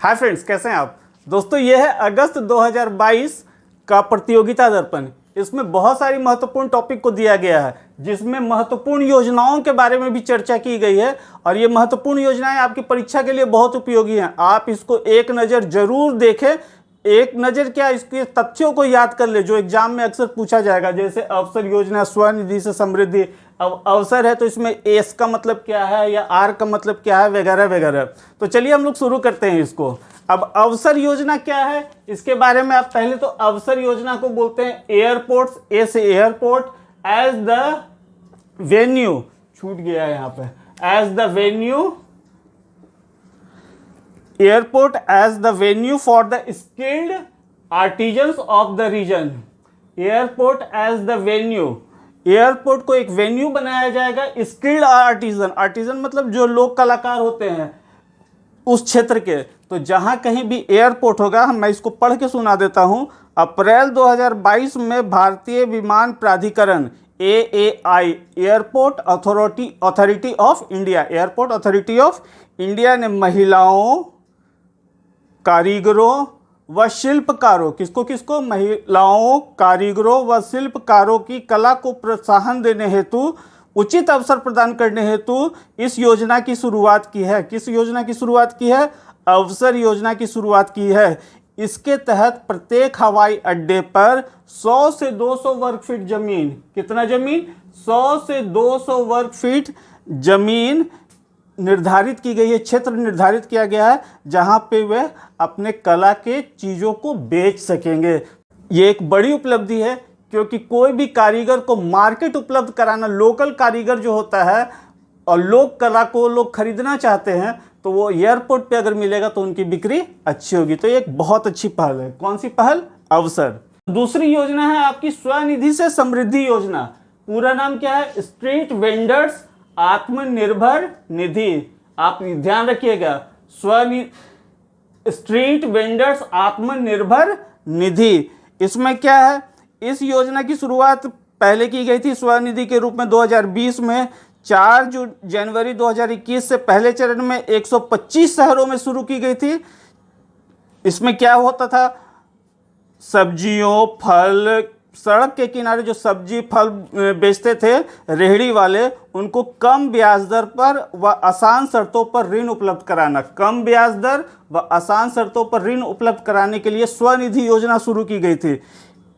Hi friends, कैसे हैं आप दोस्तों। ये है अगस्त 2022 का प्रतियोगिता दर्पण। इसमें बहुत सारी महत्वपूर्ण टॉपिक को दिया गया है, जिसमें महत्वपूर्ण योजनाओं के बारे में भी चर्चा की गई है। और ये महत्वपूर्ण योजनाएं आपकी परीक्षा के लिए बहुत उपयोगी हैं। आप इसको एक नज़र जरूर देखें। एक नज़र क्या, इसके तथ्यों को याद कर ले जो एग्जाम में अक्सर पूछा जाएगा, जैसे अवसर योजना, स्वनिधि से समृद्धि। अब अवसर है तो इसमें एस का मतलब क्या है या आर का मतलब क्या है, वगैरह वगैरह। तो चलिए हम लोग शुरू करते हैं इसको। अब अवसर योजना क्या है, इसके बारे में आप पहले तो अवसर योजना को बोलते हैं एयरपोर्ट्स, ए से एयरपोर्ट, एज द वेन्यू, छूट गया है यहाँ पे, as the venue, airport as the venue for the skilled artisans of the region. Airport as the venue, airport को एक वेन्यू बनाया जाएगा स्किल्ड आर्टिजन। आर्टिजन मतलब जो लोग कलाकार होते हैं उस क्षेत्र के। तो जहां कहीं भी एयरपोर्ट होगा, मैं इसको पढ़ के सुना देता हूं। अप्रैल 2022 में भारतीय विमान प्राधिकरण AAI, airport authority of India, airport authority of India ने महिलाओं, कारीगरों व शिल्पकारों, किसको महिलाओं, कारीगरों व शिल्पकारों की कला को प्रोत्साहन देने हेतु, उचित अवसर प्रदान करने हेतु इस योजना की शुरुआत की है। किस योजना की शुरुआत की है? अवसर योजना की शुरुआत की है। इसके तहत प्रत्येक हवाई अड्डे पर 100 से 200 वर्ग फीट जमीन, कितना जमीन? 100 से 200 वर्ग फीट जमीन निर्धारित की गई है, क्षेत्र निर्धारित किया गया है, जहां पे वे अपने कला के चीज़ों को बेच सकेंगे। ये एक बड़ी उपलब्धि है, क्योंकि कोई भी कारीगर को मार्केट उपलब्ध कराना, लोकल कारीगर जो होता है और लोक कला को लोग खरीदना चाहते हैं, तो वो एयरपोर्ट पे अगर मिलेगा तो उनकी बिक्री अच्छी होगी। तो ये एक बहुत अच्छी पहल है। कौन सी पहल? अवसर। दूसरी योजना है आपकी स्वनिधि से समृद्धि योजना। पूरा नाम क्या है? Street vendors Atmanirbhar Nidhi. आप ध्यान रखिएगा, स्ट्रीट वेंडर्स आत्मनिर्भर निधि। इसमें क्या है? इस योजना की शुरुआत पहले की गई थी स्वनिधि के रूप में 2020 में। 4 जनवरी 2021 से पहले चरण में 125 शहरों में शुरू की गई थी। इसमें क्या होता था? सब्जियों, फल, सड़क के किनारे जो सब्जी फल बेचते थे रेहड़ी वाले, उनको कम ब्याज दर पर व आसान शर्तों पर ऋण उपलब्ध कराना। कम ब्याज दर व आसान शर्तों पर ऋण उपलब्ध कराने के लिए स्वनिधि योजना शुरू की गई थी।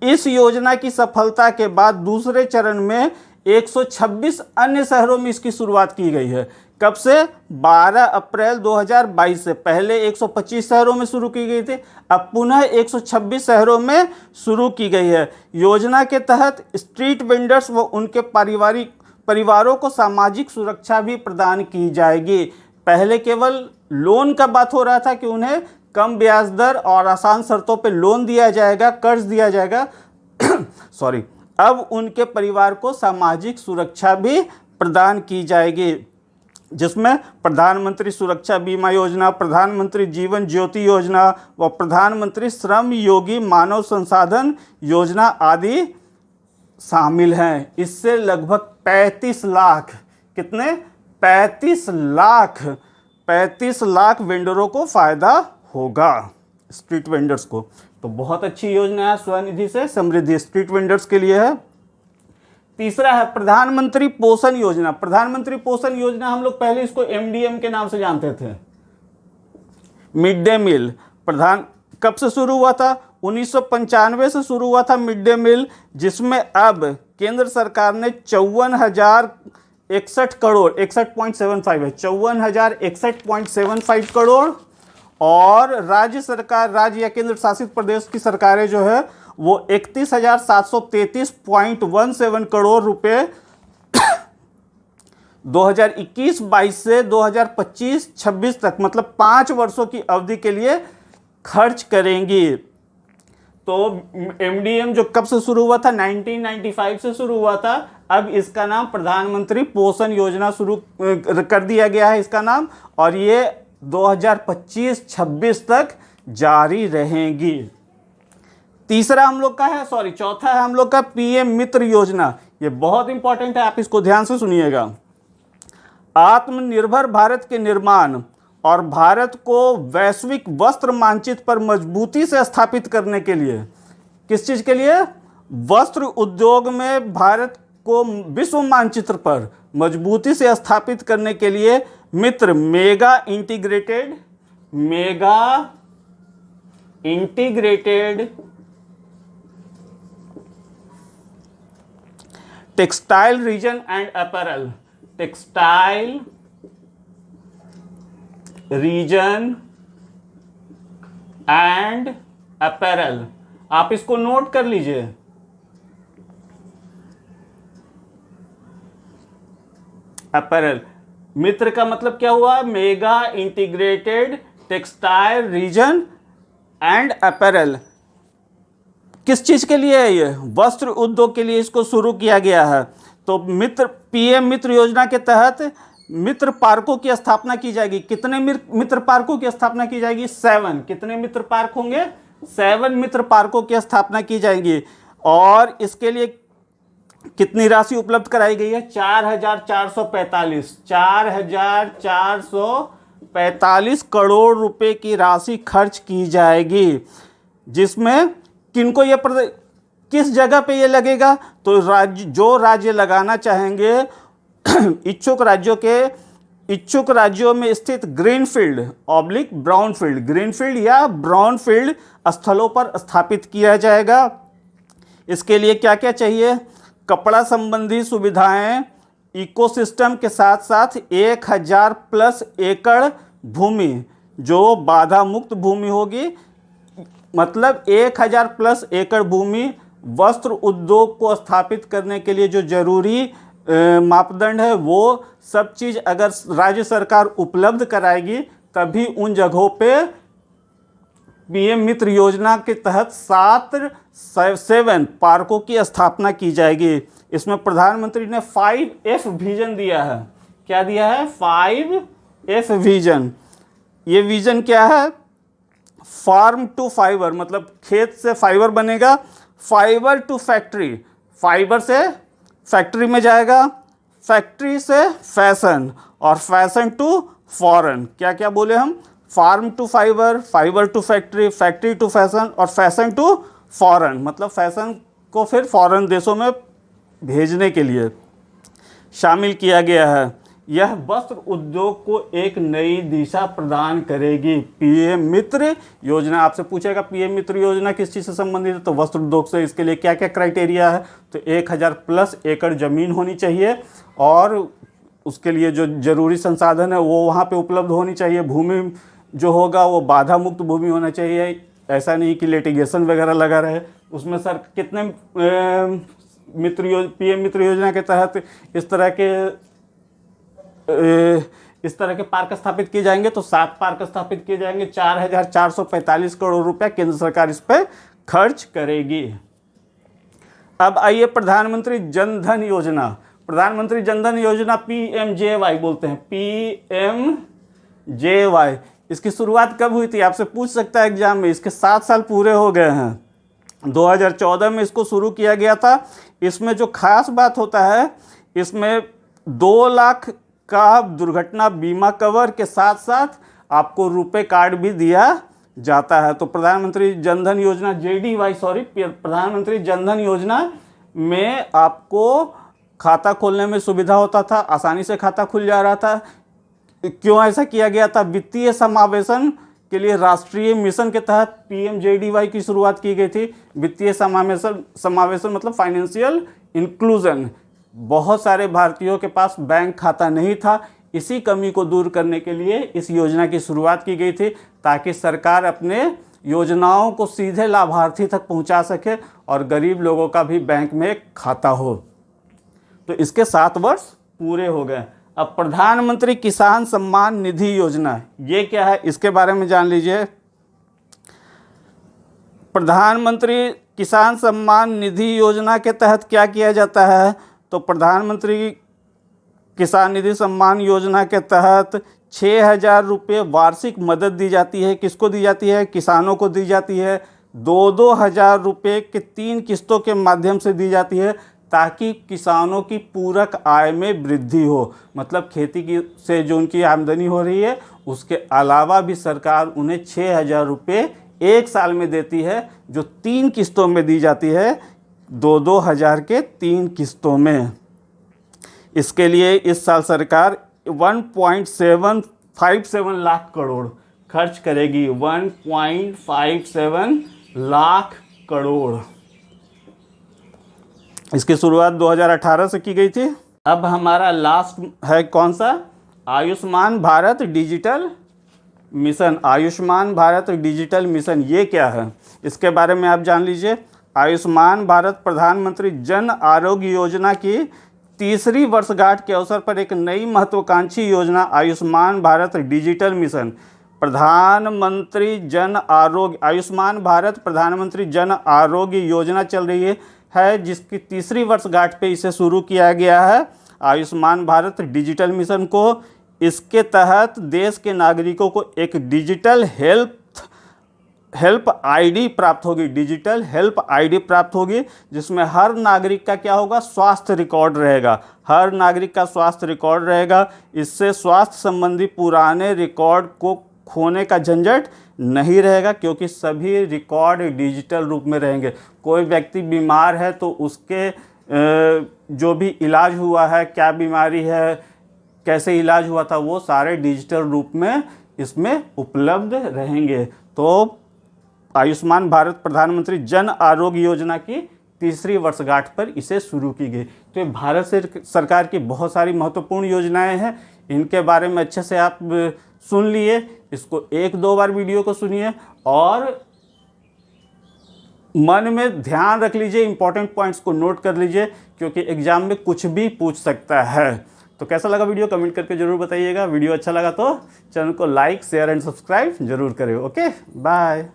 इस योजना की सफलता के बाद दूसरे चरण में 126 अन्य शहरों में इसकी शुरुआत की गई है। कब से? 12 अप्रैल 2022 से। पहले 125 शहरों में शुरू की गई थी, अब पुनः 126 शहरों में शुरू की गई है। योजना के तहत स्ट्रीट वेंडर्स व उनके परिवारों को सामाजिक सुरक्षा भी प्रदान की जाएगी। पहले केवल लोन का बात हो रहा था कि उन्हें कम ब्याज दर और आसान शर्तों पर लोन दिया जाएगा, कर्ज दिया जाएगा सॉरी। अब उनके परिवार को सामाजिक सुरक्षा भी प्रदान की जाएगी, जिसमें प्रधानमंत्री सुरक्षा बीमा योजना, प्रधानमंत्री जीवन ज्योति योजना व प्रधानमंत्री श्रम योगी मानव संसाधन योजना आदि शामिल हैं। इससे लगभग 35 लाख, कितने? 35 लाख वेंडरों को फायदा होगा, स्ट्रीट वेंडर्स को। तो बहुत अच्छी योजना है स्वनिधि से समृद्धि, स्ट्रीट वेंडर्स के लिए है। तीसरा है प्रधानमंत्री पोषण योजना। प्रधानमंत्री पोषण योजना हम लोग पहले इसको MDM के नाम से जानते थे, मिड डे मील। कब से शुरू हुआ था? 1995 से शुरू हुआ था मिड डे मील, जिसमें अब केंद्र सरकार ने 54,061 करोड़, 61.75 है, 54,061.75 करोड़, और राज्य सरकार, राज्य या केंद्र शासित प्रदेश की सरकारें जो है वो 31,733.17 करोड़ रुपए 2021-22 से 2025-26 तक, मतलब 5 वर्षों की अवधि के लिए खर्च करेंगी। तो MDM जो कब से शुरू हुआ था? 1995 से शुरू हुआ था। अब इसका नाम प्रधानमंत्री पोषण योजना शुरू कर दिया गया है इसका नाम, और ये 2025-26 तक जारी रहेंगी। तीसरा हम लोग का है, चौथा है हम लोग का PM मित्र योजना। ये बहुत इंपॉर्टेंट है, आप इसको ध्यान से सुनिएगा। आत्मनिर्भर भारत के निर्माण और भारत को वैश्विक वस्त्र मानचित्र पर मजबूती से स्थापित करने के लिए, किस चीज़ के लिए? वस्त्र उद्योग में भारत को विश्व मानचित्र पर मजबूती से स्थापित करने के लिए Mitra mega integrated textile region and apparel, textile region and apparel, आप इसको नोट कर लीजिए। अपैरल, मित्र का मतलब क्या हुआ? Mega integrated textile region and apparel. किस चीज के लिए है ये? वस्त्र उद्योग के लिए इसको शुरू किया गया है। तो पीएम मित्र योजना के तहत मित्र पार्कों की स्थापना की जाएगी। कितने मित्र पार्कों की स्थापना की जाएगी? 7। कितने मित्र पार्क होंगे? 7 मित्र पार्कों की स्थापना की जाएगी। और इसके लिए कितनी राशि उपलब्ध कराई गई है? 4,445 करोड़ रुपए की राशि खर्च की जाएगी, जिसमें किनको ये किस जगह पे ये लगेगा? तो जो राज्य लगाना चाहेंगे इच्छुक राज्यों में स्थित ग्रीनफील्ड या ब्राउनफील्ड स्थलों पर स्थापित किया जाएगा। इसके लिए क्या क्या चाहिए? कपड़ा संबंधी सुविधाएं, इकोसिस्टम के साथ साथ 1000+ एकड़ भूमि जो बाधा मुक्त भूमि होगी, मतलब 1000+ एकड़ भूमि वस्त्र उद्योग को स्थापित करने के लिए जो जरूरी मापदंड है, वो सब चीज़ अगर राज्य सरकार उपलब्ध कराएगी तभी उन जगहों पे पीएम मित्र योजना के तहत 7 पार्कों की स्थापना की जाएगी। इसमें प्रधानमंत्री ने 5F विजन दिया है। क्या दिया है? 5F vision. ये विजन क्या है? फार्म टू फाइबर, मतलब खेत से फाइबर बनेगा। फाइबर टू फैक्ट्री, फाइबर से फैक्ट्री में जाएगा, फैक्ट्री से फैशन, और फैशन टू फॉरेन। क्या क्या बोले हम? Farm to fibre, fibre to factory, factory to fashion, और फैशन टू फॉरेन, मतलब फैशन को फिर फॉरेन देशों में भेजने के लिए शामिल किया गया है। यह वस्त्र उद्योग को एक नई दिशा प्रदान करेगी। पीएम मित्र योजना, आपसे पूछेगा पीएम मित्र योजना किस चीज़ से संबंधित है, तो वस्त्र उद्योग से। इसके लिए क्या क्या क्राइटेरिया है? तो 1000+ एकड़ ज़मीन होनी चाहिए, और उसके लिए जो जरूरी संसाधन है वो वहाँ पे उपलब्ध होनी चाहिए। भूमि जो होगा वो बाधा मुक्त भूमि होना चाहिए। ऐसा नहीं कि लिटिगेशन वगैरह लगा रहे उसमें। सर कितने पीएम मित्र योजना के तहत इस तरह के पार्क स्थापित किए जाएंगे? तो 7 पार्क स्थापित किए जाएंगे। 4,445 करोड़ रुपया केंद्र सरकार इस पर खर्च करेगी। अब आइए प्रधानमंत्री जन धन योजना। प्रधानमंत्री जन धन योजना PMJY बोलते हैं, PMJY। इसकी शुरुआत कब हुई थी? आपसे पूछ सकता है एग्जाम में। इसके 7 साल पूरे हो गए हैं। 2014 में इसको शुरू किया गया था। इसमें जो खास बात होता है, इसमें 2 लाख का दुर्घटना बीमा कवर के साथ साथ आपको रुपए कार्ड भी दिया जाता है। तो प्रधानमंत्री जन धन योजना प्रधानमंत्री जन धन योजना में आपको खाता खोलने में सुविधा होता था, आसानी से खाता खुल जा रहा था। क्यों ऐसा किया गया था? वित्तीय समावेशन के लिए राष्ट्रीय मिशन के तहत PMJDY की शुरुआत की गई थी। वित्तीय समावेशन मतलब फाइनेंशियल इंक्लूजन। बहुत सारे भारतीयों के पास बैंक खाता नहीं था। इसी कमी को दूर करने के लिए इस योजना की शुरुआत की गई थी, ताकि सरकार अपने योजनाओं को सीधे लाभार्थी तक पहुंचा सके और गरीब लोगों का भी बैंक में खाता हो। तो इसके 7 वर्ष पूरे हो गए। अब प्रधानमंत्री किसान सम्मान निधि योजना, ये क्या है इसके बारे में जान लीजिए। प्रधानमंत्री किसान सम्मान निधि योजना के तहत क्या किया जाता है? तो प्रधानमंत्री किसान निधि सम्मान योजना के तहत 6,000 रुपये वार्षिक मदद दी जाती है। किसको दी जाती है? किसानों को दी जाती है। 2-2 हज़ार रुपये के 3 किस्तों के माध्यम से दी जाती है, ताकि किसानों की पूरक आय में वृद्धि हो। मतलब खेती की से जो उनकी आमदनी हो रही है उसके अलावा भी सरकार उन्हें 6,000 रुपये एक साल में देती है, जो 3 किस्तों में दी जाती है, 2-2 हज़ार के 3 किस्तों में। इसके लिए इस साल सरकार 1.757 लाख करोड़ खर्च करेगी। 1.57 लाख करोड़। इसकी शुरुआत 2018 से की गई थी। अब हमारा लास्ट है कौन सा? Ayushman Bharat digital mission. Ayushman Bharat digital mission ये क्या है, इसके बारे में आप जान लीजिए। आयुष्मान भारत प्रधानमंत्री जन आरोग्य योजना की तीसरी वर्षगांठ के अवसर पर एक नई महत्वाकांक्षी योजना आयुष्मान भारत डिजिटल मिशन आयुष्मान भारत प्रधानमंत्री जन आरोग्य योजना चल रही है, जिसकी तीसरी वर्षगांठ पे इसे शुरू किया गया है, आयुष्मान भारत डिजिटल मिशन को। इसके तहत देश के नागरिकों को एक डिजिटल हेल्प आईडी प्राप्त होगी। डिजिटल हेल्प आईडी प्राप्त होगी, जिसमें हर नागरिक का क्या होगा? स्वास्थ्य रिकॉर्ड रहेगा। हर नागरिक का स्वास्थ्य रिकॉर्ड रहेगा। इससे स्वास्थ्य संबंधी पुराने रिकॉर्ड को खोने का झंझट नहीं रहेगा, क्योंकि सभी रिकॉर्ड डिजिटल रूप में रहेंगे। कोई व्यक्ति बीमार है तो उसके जो भी इलाज हुआ है, क्या बीमारी है, कैसे इलाज हुआ था, वो सारे डिजिटल रूप में इसमें उपलब्ध रहेंगे। तो आयुष्मान भारत प्रधानमंत्री जन आरोग्य योजना की तीसरी वर्षगांठ पर इसे शुरू की गई। तो ये भारत सरकार की बहुत सारी महत्वपूर्ण योजनाएं हैं। इनके बारे में अच्छे से आप सुन लिए। इसको 1-2 बार वीडियो को सुनिए और मन में ध्यान रख लीजिए, इंपॉर्टेंट पॉइंट्स को नोट कर लीजिए, क्योंकि एग्जाम में कुछ भी पूछ सकता है। तो कैसा लगा वीडियो कमेंट करके जरूर बताइएगा। वीडियो अच्छा लगा तो चैनल को लाइक, शेयर एंड सब्सक्राइब जरूर करें। Okay, bye.